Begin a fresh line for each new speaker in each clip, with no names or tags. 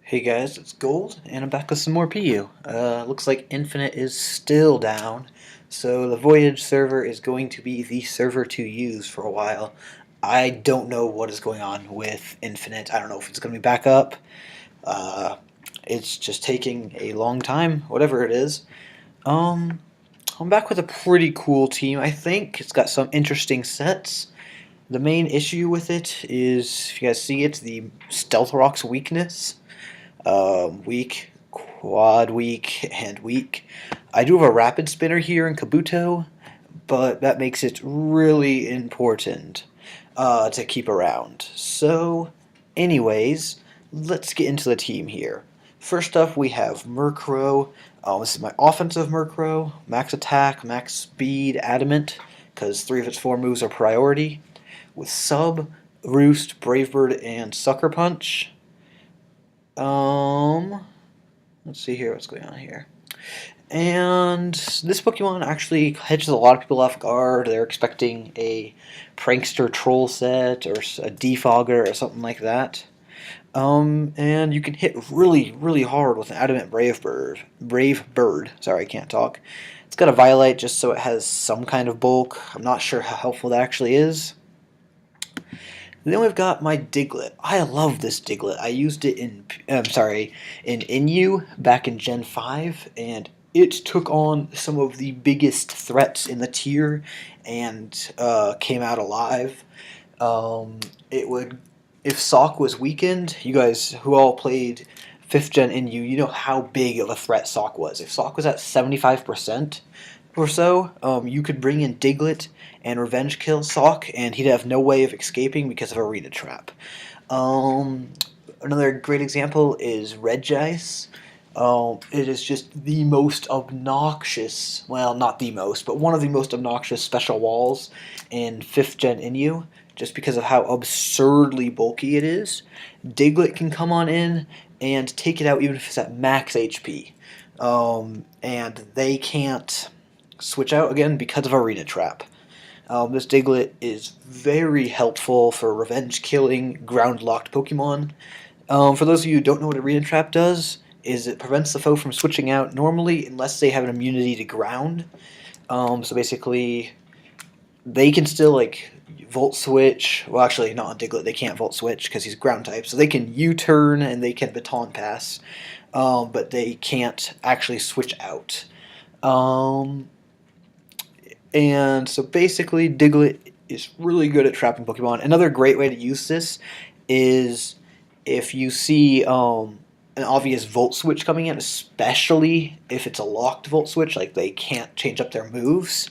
Hey guys, it's Gold, and I'm back with some more PU. Looks like Infinite is still down, so the Voyage server is going to be the server to use for a while. I don't know what is going on with Infinite. I don't know if it's going to be back up. Uh, it's just taking a long time, whatever it is. Um, I'm back with a pretty cool team, I think. It's got some interesting sets. The main issue with it is, if you guys see it, the Stealth Rock's weakness. Weak, quad weak, and weak. I do have a rapid spinner here in Kabuto, but that makes it really important to keep around. So, anyways, let's get into the team here. First up, we have Murkrow. This is my offensive Murkrow. Max attack, max speed, adamant, because 3 of its 4 moves are priority. With Sub, Roost, Brave Bird, and Sucker Punch. Let's see here what's going on here. And this Pokemon actually catches a lot of people off guard. They're expecting a prankster troll set or a defogger or something like that. And you can hit really, really hard with an adamant Brave Bird. Brave Bird. Sorry, I can't talk. It's got a Violet just so it has some kind of bulk. I'm not sure how helpful that actually is. Then we've got my Diglett. I love this Diglett. I used it in Inu back in Gen 5, and it took on some of the biggest threats in the tier and came out alive. It would, if Sock was weakened, you guys who all played 5th Gen Inu, you know how big of a threat Sock was. If Sock was at 75% or so, you could bring in Diglett and revenge kill Sock, and he'd have no way of escaping because of Arena Trap. Another great example is Regice. It is just the most obnoxious, well, not the most, but one of the most obnoxious special walls in 5th Gen Inu, just because of how absurdly bulky it is. Diglett can come on in and take it out even if it's at max HP. And they can't switch out again because of Arena Trap. This Diglett is very helpful for revenge killing ground locked Pokemon. For those of you who don't know what Arena Trap does, is it prevents the foe from switching out normally unless they have an immunity to ground. So basically, they can still like Volt Switch. Well, actually, not on Diglett. They can't Volt Switch because he's ground type. So they can U-turn and they can Baton Pass, but they can't actually switch out. And so basically, Diglett is really good at trapping Pokemon. Another great way to use this is if you see an obvious Volt Switch coming in, especially if it's a locked Volt Switch, like they can't change up their moves.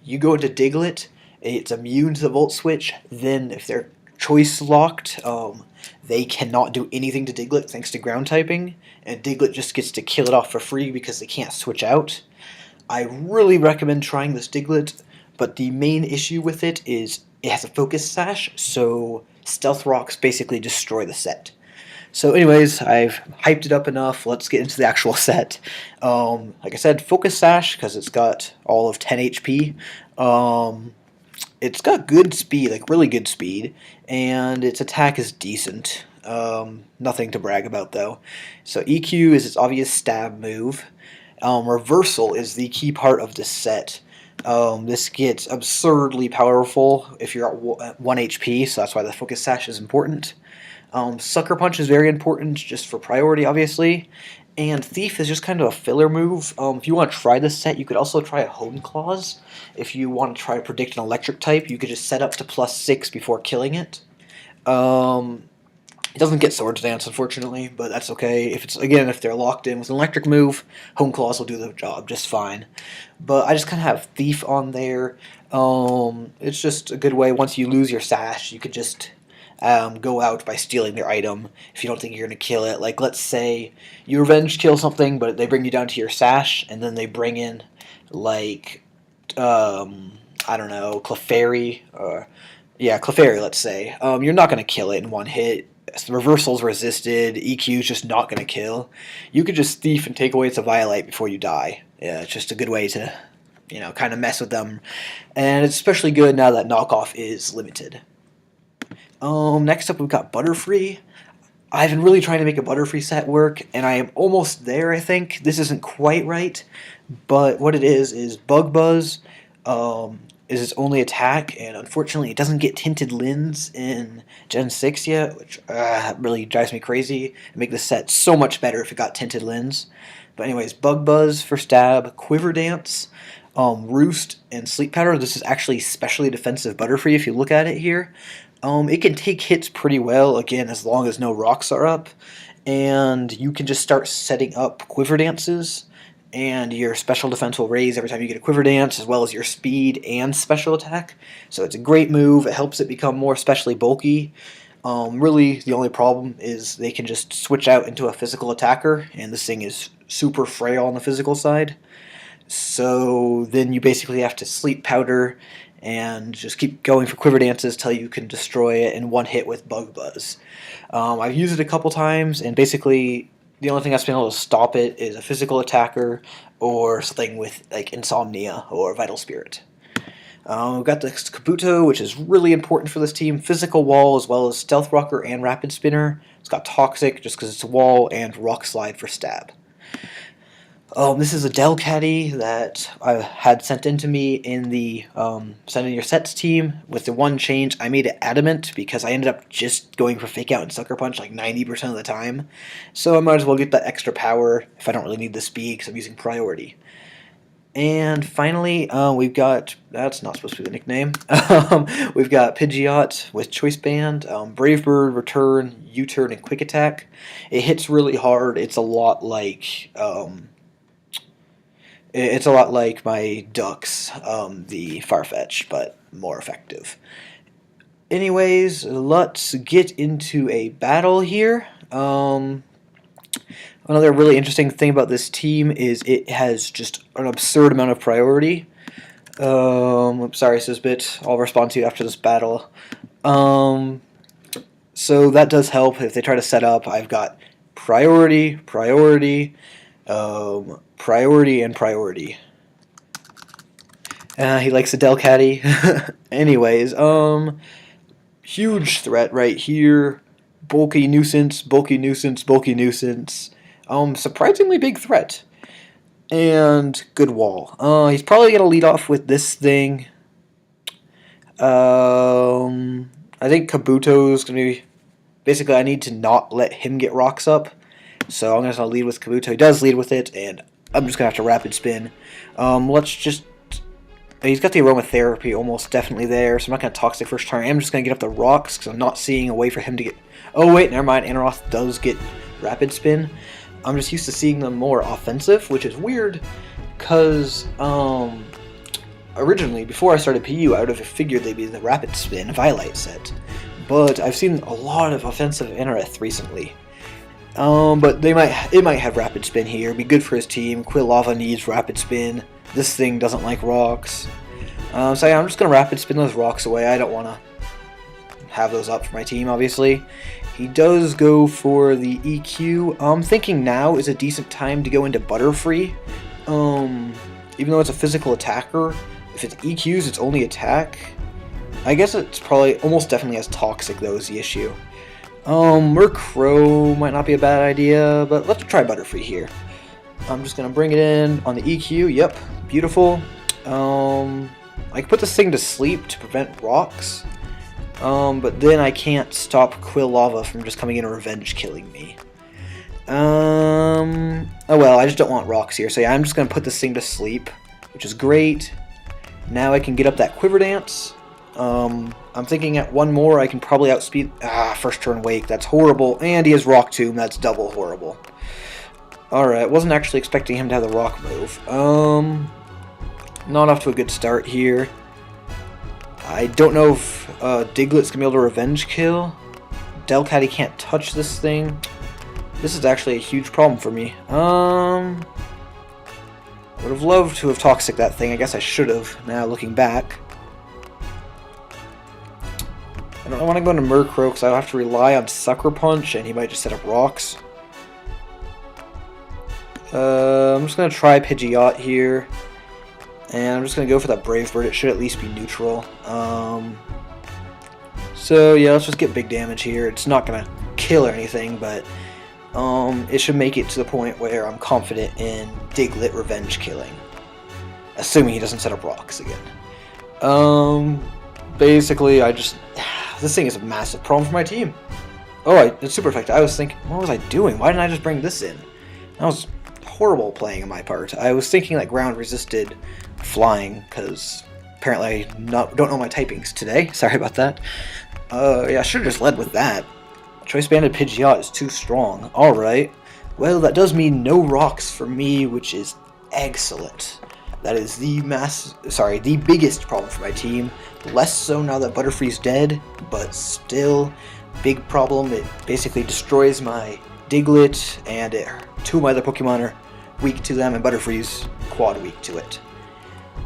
You go into Diglett, it's immune to the Volt Switch. Then if they're choice locked, they cannot do anything to Diglett thanks to ground typing, and Diglett just gets to kill it off for free because they can't switch out. I really recommend trying this Diglett, but the main issue with it is it has a Focus Sash, so Stealth Rocks basically destroy the set. So anyways, I've hyped it up enough. Let's get into the actual set. Like I said, Focus Sash, because it's got all of 10 HP. It's got good speed, like really good speed, and its attack is decent. Nothing to brag about, though. So EQ is its obvious stab move. Reversal is the key part of this set. This gets absurdly powerful if you're at 1 HP, so that's why the Focus Sash is important. Sucker Punch is very important, just for priority, obviously. And Thief is just kind of a filler move. If you want to try this set, you could also try a Hone Claws. If you want to try to predict an electric type, you could just set up to +6 before killing it. It doesn't get Swords Dance, unfortunately, but that's okay. If they're locked in with an electric move, Hone Claws will do the job just fine. But I just kind of have Thief on there. It's just a good way, once you lose your Sash, you could just go out by stealing their item if you don't think you're going to kill it. Like, let's say you revenge kill something, but they bring you down to your Sash, and then they bring in, like, I don't know, Clefairy, Clefairy, let's say. You're not going to kill it in one hit. The reversal's resisted, EQ's just not going to kill. You could just Thief and take away its Violet before you die. Yeah, it's just a good way to, kind of mess with them. And it's especially good now that knockoff is limited. Next up we've got Butterfree. I've been really trying to make a Butterfree set work, and I am almost there, I think. This isn't quite right, but what it is Bug Buzz is its only attack, and unfortunately it doesn't get Tinted Lens in Gen 6 yet, which really drives me crazy. It'd make the set so much better if it got Tinted Lens. But anyways, Bug Buzz for stab, Quiver Dance, Roost, and Sleep Powder. This is actually specially defensive Butterfree if you look at it here. It can take hits pretty well, again, as long as no rocks are up. And you can just start setting up Quiver Dances, and your special defense will raise every time you get a Quiver Dance, as well as your speed and special attack. So it's a great move. It helps it become more specially bulky. Really, the only problem is they can just switch out into a physical attacker, and this thing is super frail on the physical side. So then you basically have to Sleep Powder and just keep going for Quiver Dances till you can destroy it in one hit with Bug Buzz. I've used it a couple times, and basically the only thing that's been able to stop it is a physical attacker or something with like Insomnia or Vital Spirit. We've got the Kabuto, which is really important for this team. Physical Wall as well as Stealth Rocker and Rapid Spinner. It's got Toxic just because it's a wall, and Rock Slide for stab. This is a Delcatty that I had sent in to me in the Send In Your Sets team. With the one change, I made it Adamant because I ended up just going for Fake Out and Sucker Punch like 90% of the time. So I might as well get that extra power if I don't really need the speed because I'm using Priority. And finally, we've got, that's not supposed to be the nickname, we've got Pidgeot with Choice Band, Brave Bird, Return, U-Turn, and Quick Attack. It hits really hard. It's a lot like my Ducks, the Farfetch, but more effective. Anyways, let's get into a battle here. Another really interesting thing about this team is it has just an absurd amount of priority. I'm sorry, Sisbit. I'll respond to you after this battle. So that does help if they try to set up. I've got priority, priority, priority, and priority. He likes the Delcatty. Anyways, huge threat right here. Bulky nuisance, bulky nuisance, bulky nuisance. Surprisingly big threat. And good wall. He's probably going to lead off with this thing. I think Kabuto's going to be... Basically, I need to not let him get rocks up. So I'm going to lead with Kabuto. He does lead with it, and I'm just going to have to rapid spin. Let's just... He's got the aromatherapy almost definitely there, so I'm not going to Toxic first turn. I'm just going to get up the rocks, because I'm not seeing a way for him to get... Oh, wait, never mind. Aneroth does get rapid spin. I'm just used to seeing them more offensive, which is weird, because originally, before I started PU, I would have figured they'd be the rapid spin Violite set. But I've seen a lot of offensive Aneroth recently. But it might have rapid spin here. Be good for his team. Quilava needs rapid spin. This thing doesn't like rocks. So yeah, I'm just gonna rapid spin those rocks away. I don't want to have those up for my team, obviously. He does go for the EQ. I'm thinking now is a decent time to go into Butterfree. Even though it's a physical attacker, if it's EQs, it's only attack. I guess it's probably almost definitely has Toxic though is the issue. Murkrow might not be a bad idea, but let's try Butterfree here. I'm just gonna bring it in on the EQ. Yep, beautiful. I can put this thing to sleep to prevent rocks. But then I can't stop Quilava from just coming in and revenge killing me. Oh well, I just don't want rocks here, so yeah, I'm just gonna put this thing to sleep, which is great. Now I can get up that Quiver Dance. I'm thinking at one more I can probably outspeed... first turn Wake, that's horrible. And he has Rock Tomb, that's double horrible. Alright, wasn't actually expecting him to have the Rock move. Not off to a good start here. I don't know if Diglett's going to be able to revenge kill. Delcatty can't touch this thing. This is actually a huge problem for me. I would have loved to have Toxic that thing. I guess I should have, now looking back. I don't want to go into Murkrow because I'll have to rely on Sucker Punch and he might just set up rocks. I'm just going to try Pidgeot here. And I'm just going to go for that Brave Bird. It should at least be neutral. So yeah, let's just get big damage here. It's not going to kill or anything, but it should make it to the point where I'm confident in Diglett revenge killing. Assuming he doesn't set up rocks again. Basically, this thing is a massive problem for my team. Oh, it's super effective. I was thinking, what was I doing? Why didn't I just bring this in? That was horrible playing on my part. I was thinking like ground resisted flying, because apparently I don't know my typings today. Sorry about that. Yeah, I should have just led with that. Choice Banded Pidgeot is too strong. Alright. Well, that does mean no rocks for me, which is excellent. That is the biggest problem for my team. Less so now that Butterfree's dead, but still big problem. It basically destroys my Diglett, and two of my other Pokemon are weak to them, and Butterfree's quad weak to it.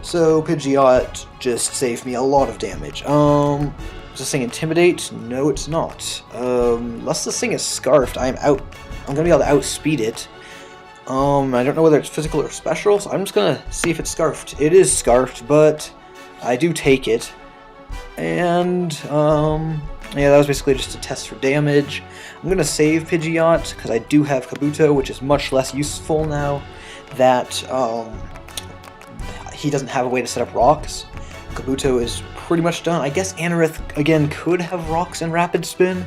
So Pidgeot just saved me a lot of damage. Is this thing Intimidate? No, it's not. Unless this thing is Scarfed, I'm gonna be able to outspeed it. I don't know whether it's physical or special, so I'm just gonna see if it's Scarfed. It is Scarfed, but I do take it. And, yeah, that was basically just a test for damage. I'm gonna save Pidgeot, because I do have Kabuto, which is much less useful now that, he doesn't have a way to set up rocks. Kabuto is pretty much done. I guess Anorith, again, could have rocks and Rapid Spin,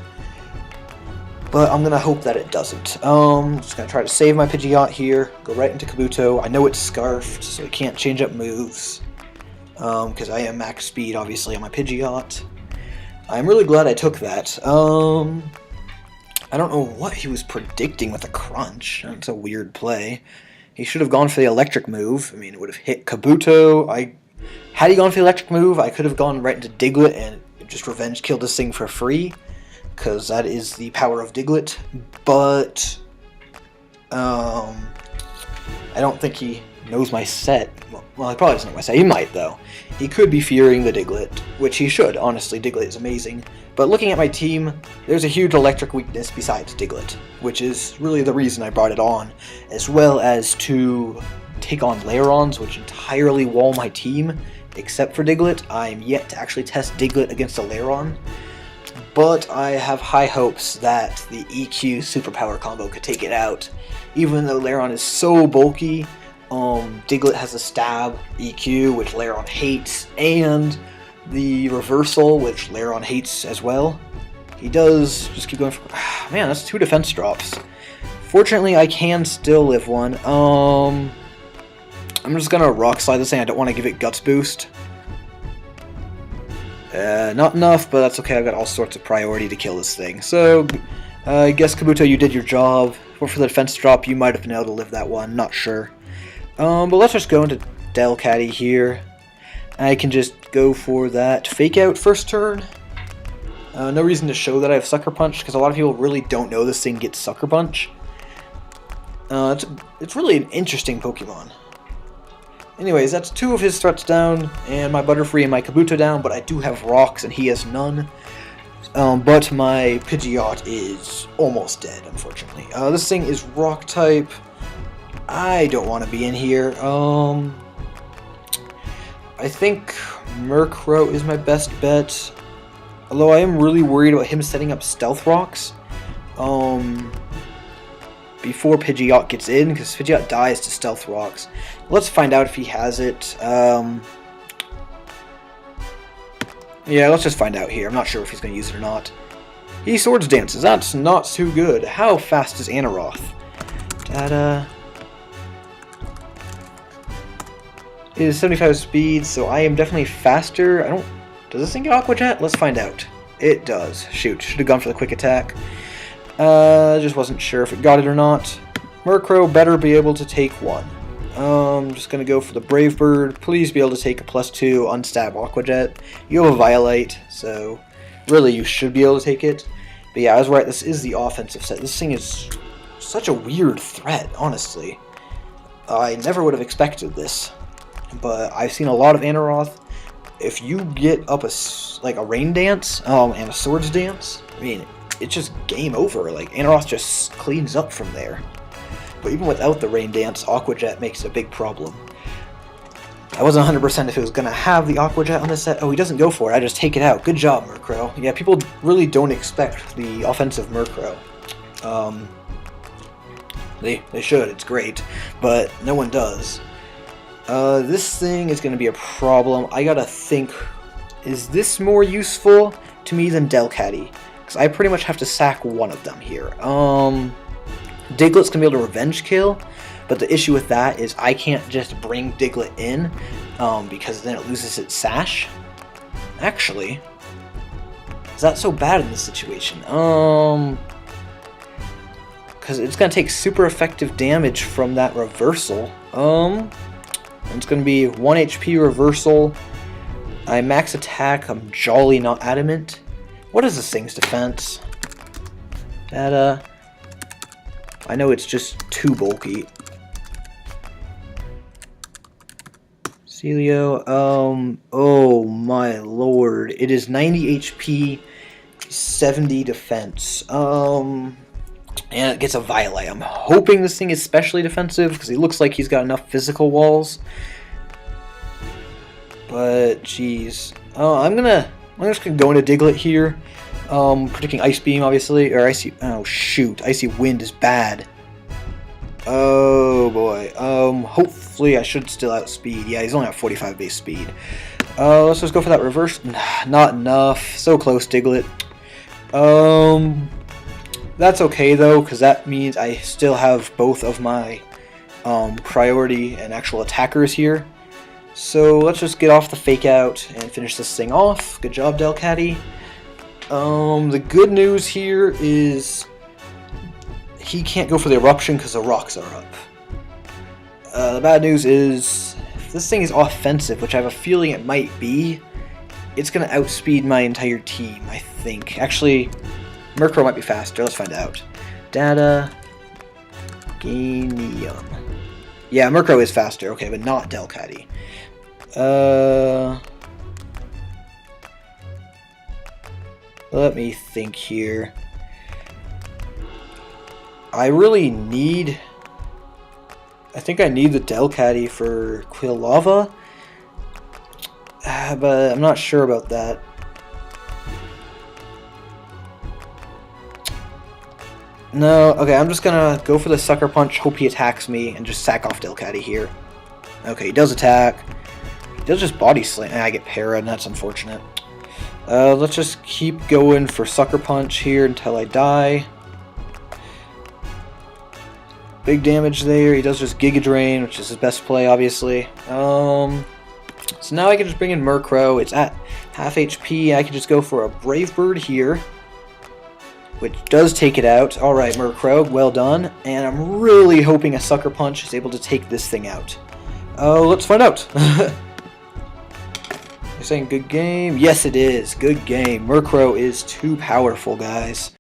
but I'm gonna hope that it doesn't. Just gonna try to save my Pidgeot here, go right into Kabuto. I know it's Scarfed, so it can't change up moves, because I am max speed, obviously, on my Pidgeot. I'm really glad I took that. I don't know what he was predicting with a Crunch. That's a weird play. He should have gone for the electric move. I mean, it would have hit Kabuto. Had he gone for the electric move, I could have gone right into Diglett and just revenge killed this thing for free, because that is the power of Diglett. But I don't think he knows my set. Well, he probably doesn't know my set. He might, though. He could be fearing the Diglett, which he should. Honestly, Diglett is amazing. But looking at my team, there's a huge electric weakness besides Diglett, which is really the reason I brought it on, as well as to take on Lairons, which entirely wall my team, except for Diglett. I'm yet to actually test Diglett against a Lairon, but I have high hopes that the EQ superpower combo could take it out. Even though Lairon is so bulky, Diglett has a stab EQ, which Lairon hates, and the reversal, which Lairon hates as well. He does just keep going for... Man, that's 2 defense drops. Fortunately, I can still live one. I'm just gonna Rock Slide this thing. I don't want to give it Guts Boost. Not enough, but that's okay. I've got all sorts of priority to kill this thing. So, I guess Kabuto, you did your job. But for the defense drop, you might have been able to live that one. Not sure. But let's just go into Delcatty here. I can just go for that Fake Out first turn. No reason to show that I have Sucker Punch, because a lot of people really don't know this thing gets Sucker Punch. It's really an interesting Pokemon. Anyways, that's 2 of his threats down, and my Butterfree and my Kabuto down, but I do have rocks and he has none. But my Pidgeot is almost dead, unfortunately. This thing is Rock type. I don't want to be in here. I think Murkrow is my best bet. Although I am really worried about him setting up Stealth Rocks before Pidgeot gets in, because Pidgeot dies to Stealth Rocks. Let's find out if he has it. Yeah, let's just find out here. I'm not sure if he's going to use it or not. He Swords Dances. That's not too good. How fast is Anorith? It is 75 speed, so I am definitely faster. Does this thing get Aqua Jet? Let's find out. It does. Shoot, should have gone for the quick attack. Just wasn't sure if it got it or not. Murkrow better be able to take 1. Just gonna go for the Brave Bird. Please be able to take a +2 unstab Aqua Jet. You have a Violite, so really you should be able to take it. But yeah, I was right. This is the offensive set. This thing is such a weird threat, honestly. I never would have expected this. But I've seen a lot of Anorith. If you get up a Rain Dance and a Swords Dance, I mean, it's just game over. Like, Anorith just cleans up from there. But even without the Rain Dance, Aqua Jet makes a big problem. I wasn't 100% if it was going to have the Aqua Jet on this set. Oh, he doesn't go for it. I just take it out. Good job, Murkrow. Yeah, people really don't expect the offensive Murkrow. They should. It's great. But no one does. This thing is going to be a problem. I gotta think, is this more useful to me than Delcatty? Because I pretty much have to sack one of them here. Diglett's going to be able to revenge kill, but the issue with that is I can't just bring Diglett in, because then it loses its sash. Actually, is that so bad in this situation? Because it's going to take super effective damage from that reversal. It's going to be 1 HP reversal. I max attack, I'm jolly not adamant. What is this thing's defense? Data. I know it's just too bulky. Celio, oh my lord. It is 90 HP, 70 defense. And it gets a Violet. I'm hoping this thing is specially defensive, because he looks like he's got enough physical walls. But, jeez. I'm just gonna go into Diglett here. Predicting Ice Beam, obviously. Or Icy... Oh, shoot. Icy Wind is bad. Oh, boy. Hopefully I should still outspeed. Yeah, he's only at 45 base speed. Let's just go for that reverse. Not enough. So close, Diglett. That's okay, though, because that means I still have both of my priority and actual attackers here. So let's just get off the fake out and finish this thing off. Good job, Delcatty. The good news here is he can't go for the eruption because the rocks are up. The bad news is if this thing is offensive, which I have a feeling it might be, it's going to outspeed my entire team, I think. Actually, Murkrow might be faster. Let's find out. Data. Ganium. Yeah, Murkrow is faster. Okay, but not Delcatty. Let me think here. I really need... I think I need the Delcatty for Quilava. But I'm not sure about that. No, okay, I'm just gonna go for the Sucker Punch, hope he attacks me, and just sack off Delcatty here. Okay, he does attack. He does just Body Slam. I get Para, and that's unfortunate. Let's just keep going for Sucker Punch here until I die. Big damage there. He does just Giga Drain, which is his best play, obviously. So now I can just bring in Murkrow. It's at half HP. I can just go for a Brave Bird here, which does take it out. Alright, Murkrow, well done. And I'm really hoping a Sucker Punch is able to take this thing out. Let's find out. You're saying good game? Yes, it is. Good game. Murkrow is too powerful, guys.